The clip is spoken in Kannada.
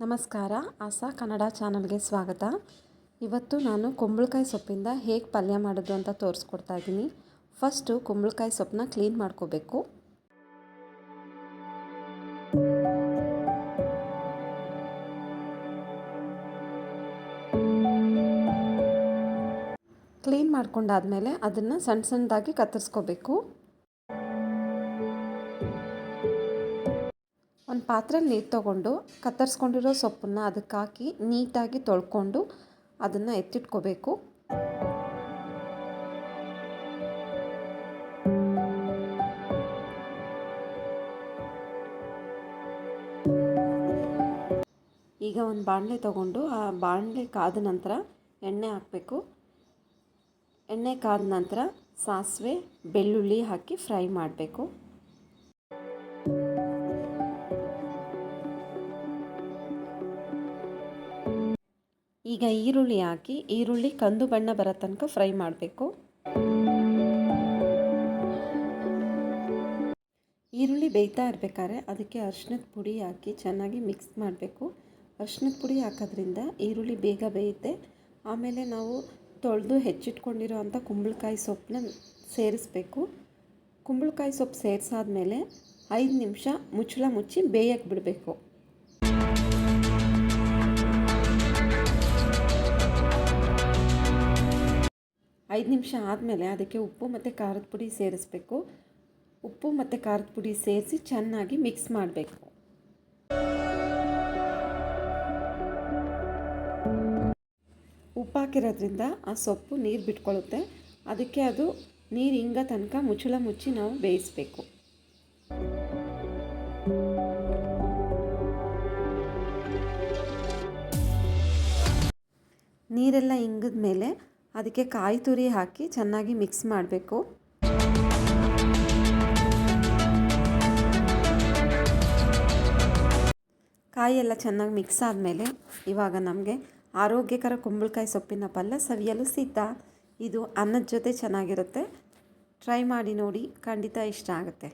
ನಮಸ್ಕಾರ, ಆಸಾ ಕನ್ನಡ ಚಾನಲ್ಗೆ ಸ್ವಾಗತ. ಇವತ್ತು ನಾನು ಕುಂಬಳಕಾಯಿ ಸೊಪ್ಪಿಂದ ಹೇಗೆ ಪಲ್ಯ ಮಾಡೋದು ಅಂತ ತೋರಿಸ್ಕೊಡ್ತಾ ಇದ್ದೀನಿ. ಫಸ್ಟು ಕುಂಬಳಕಾಯಿ ಸೊಪ್ಪನ್ನ ಕ್ಲೀನ್ ಮಾಡ್ಕೋಬೇಕು. ಕ್ಲೀನ್ ಮಾಡ್ಕೊಂಡಾದ್ಮೇಲೆ ಅದನ್ನು ಸಣ್ಣ ಸಣ್ಣದಾಗಿ ಕತ್ತರಿಸ್ಕೋಬೇಕು. ಒಂದು ಪಾತ್ರೆಯಲ್ಲಿ ನೀರು ತೊಗೊಂಡು ಕತ್ತರಿಸ್ಕೊಂಡಿರೋ ಸೊಪ್ಪನ್ನು ಅದಕ್ಕೆ ಹಾಕಿ ನೀಟಾಗಿ ತೊಳ್ಕೊಂಡು ಅದನ್ನು ಎತ್ತಿಟ್ಕೋಬೇಕು. ಈಗ ಒಂದು ಬಾಣಲೆ ತೊಗೊಂಡು ಆ ಬಾಣಲೆ ಕಾದ ನಂತರ ಎಣ್ಣೆ ಹಾಕಬೇಕು. ಎಣ್ಣೆ ಕಾದ ನಂತರ ಸಾಸಿವೆ, ಬೆಳ್ಳುಳ್ಳಿ ಹಾಕಿ ಫ್ರೈ ಮಾಡಬೇಕು. ಈಗ ಈರುಳ್ಳಿ ಹಾಕಿ ಈರುಳ್ಳಿ ಕಂದು ಬಣ್ಣ ಬರೋ ತನಕ ಫ್ರೈ ಮಾಡಬೇಕು. ಈರುಳ್ಳಿ ಬೇಯ್ತಾ ಇರಬೇಕಾದ್ರೆ ಅದಕ್ಕೆ ಅರಿಶಿಣದ ಪುಡಿ ಹಾಕಿ ಚೆನ್ನಾಗಿ ಮಿಕ್ಸ್ ಮಾಡಬೇಕು. ಅರಿಶಿಣದ ಪುಡಿ ಹಾಕೋದ್ರಿಂದ ಈರುಳ್ಳಿ ಬೇಗ ಬೇಯುತ್ತೆ. ಆಮೇಲೆ ನಾವು ತೊಳೆದು ಹೆಚ್ಚಿಟ್ಕೊಂಡಿರೋ ಅಂಥ ಕುಂಬಳಕಾಯಿ ಸೊಪ್ಪನ್ನ ಸೇರಿಸ್ಬೇಕು. ಕುಂಬಳಕಾಯಿ ಸೊಪ್ಪು ಸೇರಿಸಾದ್ಮೇಲೆ 5 ನಿಮಿಷ ಮುಚ್ಚಳ ಮುಚ್ಚಿ ಬೇಯಕ್ಕೆ ಬಿಡಬೇಕು. ಐದು ನಿಮಿಷ ಆದಮೇಲೆ ಅದಕ್ಕೆ ಉಪ್ಪು ಮತ್ತು ಖಾರದ ಪುಡಿ ಸೇರಿಸ್ಬೇಕು. ಉಪ್ಪು ಮತ್ತು ಖಾರದ ಪುಡಿ ಸೇರಿಸಿ ಚೆನ್ನಾಗಿ ಮಿಕ್ಸ್ ಮಾಡಬೇಕು. ಉಪ್ಪು ಹಾಕಿರೋದ್ರಿಂದ ಆ ಸೊಪ್ಪು ನೀರು ಬಿಟ್ಕೊಳ್ಳುತ್ತೆ. ಅದಕ್ಕೆ ಅದು ನೀರು ಇಂಗೋ ತನಕ ಮುಚ್ಚಳ ಮುಚ್ಚಿ ನಾವು ಬೇಯಿಸಬೇಕು. ನೀರೆಲ್ಲ ಇಂಗಿದ ಮೇಲೆ ಅದಕ್ಕೆ ಕಾಯಿ ತುರಿ ಹಾಕಿ ಚೆನ್ನಾಗಿ ಮಿಕ್ಸ್ ಮಾಡಬೇಕು. ಕಾಯಿ ಎಲ್ಲ ಚೆನ್ನಾಗಿ ಮಿಕ್ಸ್ ಆದಮೇಲೆ ಇವಾಗ ನಮಗೆ ಆರೋಗ್ಯಕರ ಕುಂಬಳಕಾಯಿ ಸೊಪ್ಪಿನ ಪಲ್ಯ ಸವಿಯಲು ಸಿದ್ಧ. ಇದು ಅನ್ನದ ಜೊತೆ ಚೆನ್ನಾಗಿರುತ್ತೆ. ಟ್ರೈ ಮಾಡಿ ನೋಡಿ, ಖಂಡಿತ ಇಷ್ಟ ಆಗುತ್ತೆ.